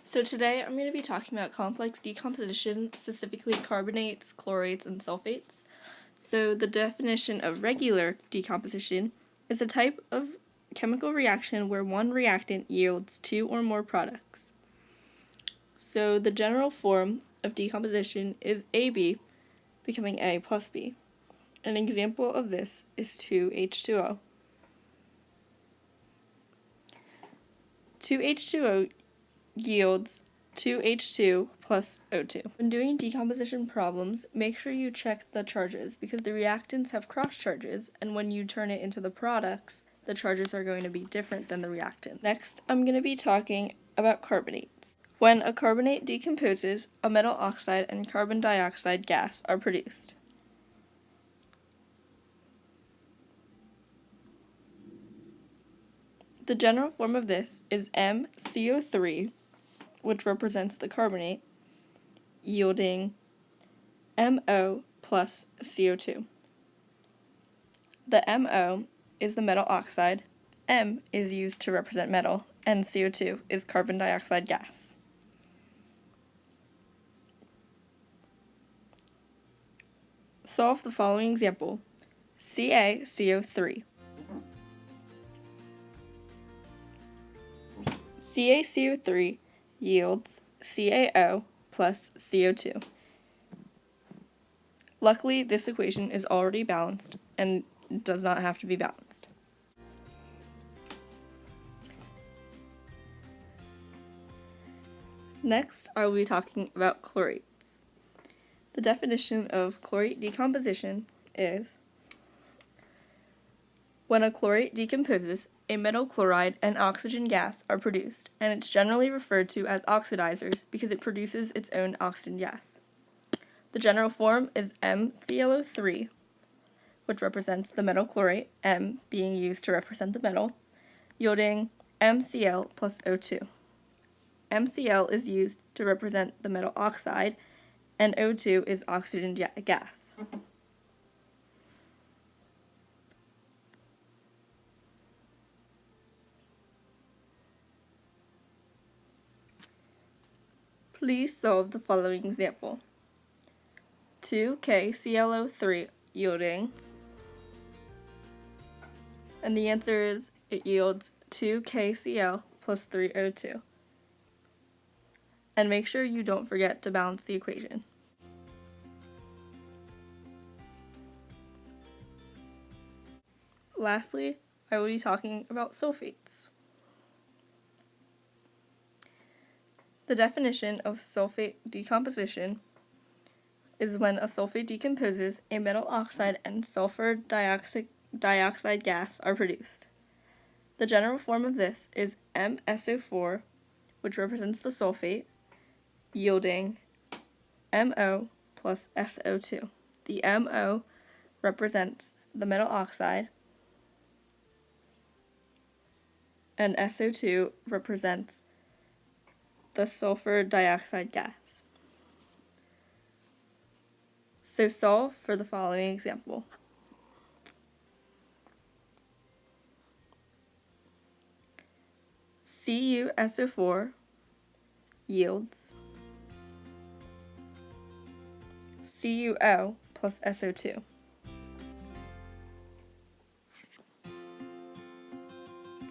So today I'm going to be talking about complex decomposition, specifically carbonates, chlorates, and sulfates. So the definition of regular decomposition is a type of chemical reaction where one reactant yields two or more products. So the general form of decomposition is AB becoming A plus B. An example of this is 2H2O. 2H2O yields 2H2 plus O2. When doing decomposition problems, make sure you check the charges because the reactants have cross charges, and when you turn it into the products, the charges are going to be different than the reactants. Next, I'm going to be talking about carbonates. When a carbonate decomposes, a metal oxide and carbon dioxide gas are produced. The general form of this is MCO3, which represents the carbonate, yielding MO plus CO2. The MO is the metal oxide, M is used to represent metal, and CO2 is carbon dioxide gas. Solve the following example, CaCO3. CaCO3 yields CaO plus CO2. Luckily, this equation is already balanced and does not have to be balanced. Next, I will be talking about chlorates. The definition of chlorate decomposition is when a chlorate decomposes, a metal chloride and oxygen gas are produced, and it's generally referred to as oxidizers because it produces its own oxygen gas. The general form is MClO3, which represents the metal chlorate, M being used to represent the metal, yielding MCl plus O2. MCl is used to represent the metal oxide, and O2 is oxygen gas. Please solve the following example. 2KClO3 yielding, and the answer is it yields 2KCl plus 3O2. And make sure you don't forget to balance the equation. Lastly, I will be talking about sulfates. The definition of sulfate decomposition is when a sulfate decomposes, a metal oxide and sulfur dioxide gas are produced. The general form of this is MSO4, which represents the sulfate, yielding MO plus SO2. The MO represents the metal oxide, and SO2 represents the sulfur dioxide gas. So solve for the following example. CuSO4 yields CuO plus SO2.